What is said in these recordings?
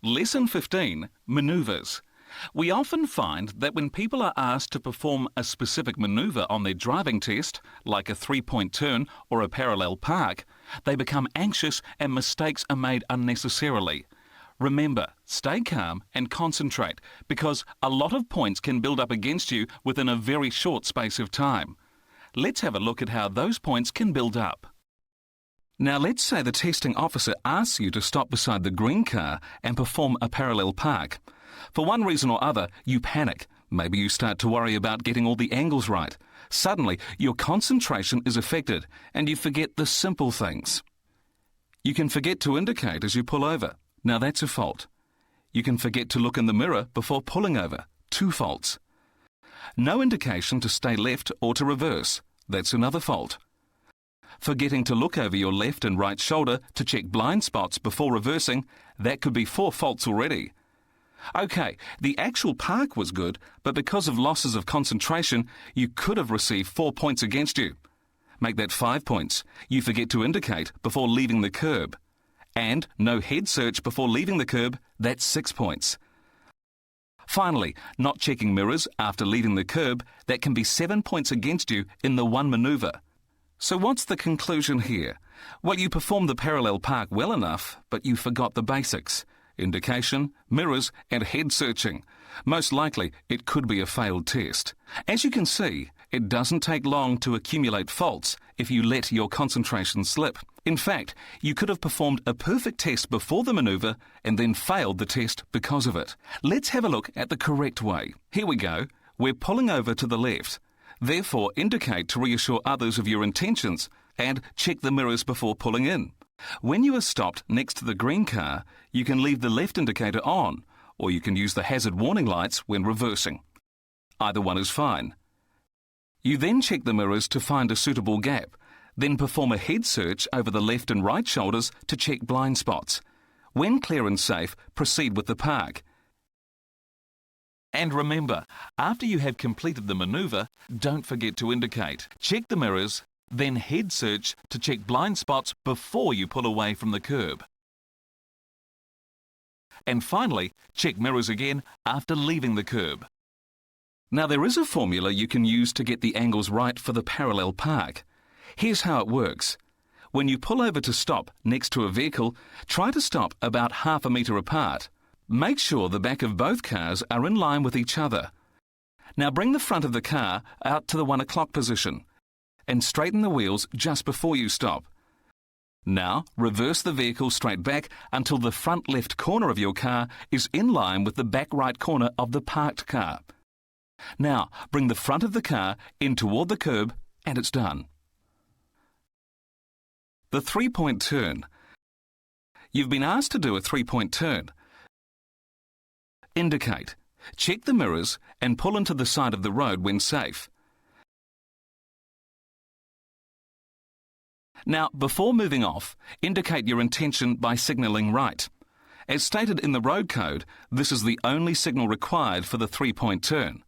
Lesson 15, Manoeuvres. We often find that when people are asked to perform a specific manoeuvre on their driving test, like a three-point turn or a parallel park, they become anxious and mistakes are made unnecessarily. Remember, stay calm and concentrate, because a lot of points can build up against you within a very short space of time. Let's have a look at how those points can build up. Now let's say the testing officer asks you to stop beside the green car and perform a parallel park. For one reason or other, you panic. Maybe you start to worry about getting all the angles right. Suddenly, your concentration is affected and you forget the simple things. You can forget to indicate as you pull over. Now that's a fault. You can forget to look in the mirror before pulling over. 2 faults. No indication to stay left or to reverse. That's another fault. Forgetting to look over your left and right shoulder to check blind spots before reversing, that could be 4 faults already. OK, the actual park was good, but because of losses of concentration, you could have received 4 points against you. Make that 5 points. You forget to indicate before leaving the curb. And no head search before leaving the curb, that's 6 points. Finally, not checking mirrors after leaving the curb, that can be 7 points against you in the one manoeuvre. So what's the conclusion here? Well, you performed the parallel park well enough, but you forgot the basics. Indication, mirrors and head searching. Most likely, it could be a failed test. As you can see, it doesn't take long to accumulate faults if you let your concentration slip. In fact, you could have performed a perfect test before the manoeuvre and then failed the test because of it. Let's have a look at the correct way. Here we go. We're pulling over to the left. Therefore, indicate to reassure others of your intentions and check the mirrors before pulling in. When you are stopped next to the green car, you can leave the left indicator on, or you can use the hazard warning lights when reversing. Either one is fine. You then check the mirrors to find a suitable gap, then perform a head search over the left and right shoulders to check blind spots. When clear and safe, proceed with the park. And remember, after you have completed the manoeuvre, don't forget to indicate. Check the mirrors, then head search to check blind spots before you pull away from the curb. And finally, check mirrors again after leaving the curb. Now there is a formula you can use to get the angles right for the parallel park. Here's how it works. When you pull over to stop next to a vehicle, try to stop about half a metre apart. Make sure the back of both cars are in line with each other. Now bring the front of the car out to the 1 o'clock position and straighten the wheels just before you stop. Now reverse the vehicle straight back until the front left corner of your car is in line with the back right corner of the parked car. Now bring the front of the car in toward the curb and it's done. The 3-point turn. You've been asked to do a 3-point turn. Indicate, check the mirrors and pull into the side of the road when safe. Now, before moving off, indicate your intention by signalling right. As stated in the road code, this is the only signal required for the 3-point turn.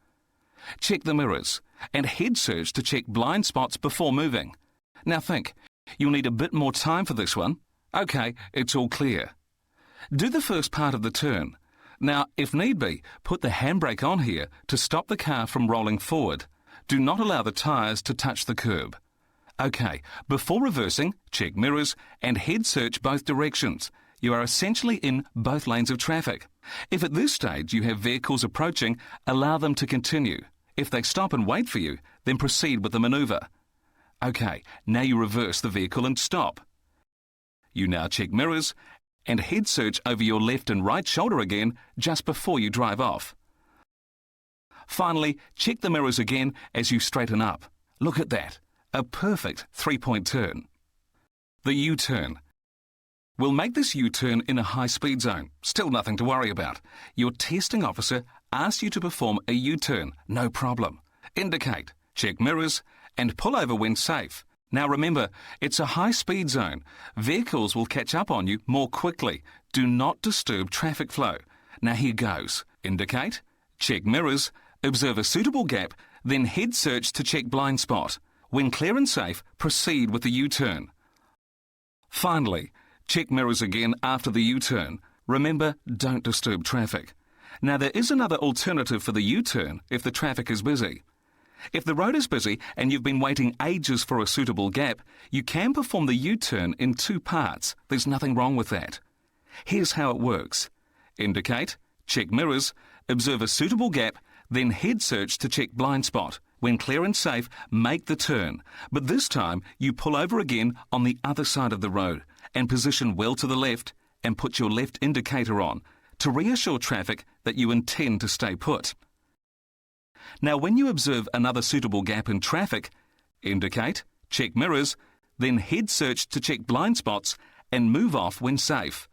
Check the mirrors and head search to check blind spots before moving. Now think, you'll need a bit more time for this one. OK, it's all clear. Do the first part of the turn. Now, if need be, put the handbrake on here to stop the car from rolling forward. Do not allow the tyres to touch the curb. OK, before reversing, check mirrors and head search both directions. You are essentially in both lanes of traffic. If at this stage you have vehicles approaching, allow them to continue. If they stop and wait for you, then proceed with the manoeuvre. OK, now you reverse the vehicle and stop. You now check mirrors and head search over your left and right shoulder again just before you drive off. Finally, check the mirrors again as you straighten up. Look at that, a perfect 3-point turn. The U-turn. We'll make this U-turn in a high-speed zone. Still nothing to worry about. Your testing officer asks you to perform a U-turn, no problem. Indicate, check mirrors and pull over when safe. Now remember, it's a high-speed zone. Vehicles will catch up on you more quickly. Do not disturb traffic flow. Now here goes. Indicate, check mirrors, observe a suitable gap, then head search to check blind spot. When clear and safe, proceed with the U-turn. Finally, check mirrors again after the U-turn. Remember, don't disturb traffic. Now, there is another alternative for the U-turn if the traffic is busy. If the road is busy and you've been waiting ages for a suitable gap, you can perform the U-turn in 2 parts. There's nothing wrong with that. Here's how it works. Indicate, check mirrors, observe a suitable gap, then head search to check blind spot. When clear and safe, make the turn. But this time, you pull over again on the other side of the road and position well to the left and put your left indicator on to reassure traffic that you intend to stay put. Now, when you observe another suitable gap in traffic, indicate, check mirrors, then head search to check blind spots and move off when safe.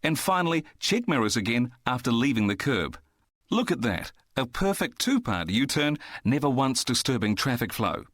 And finally, check mirrors again after leaving the curb. Look at that, a perfect 2-part U-turn, never once disturbing traffic flow.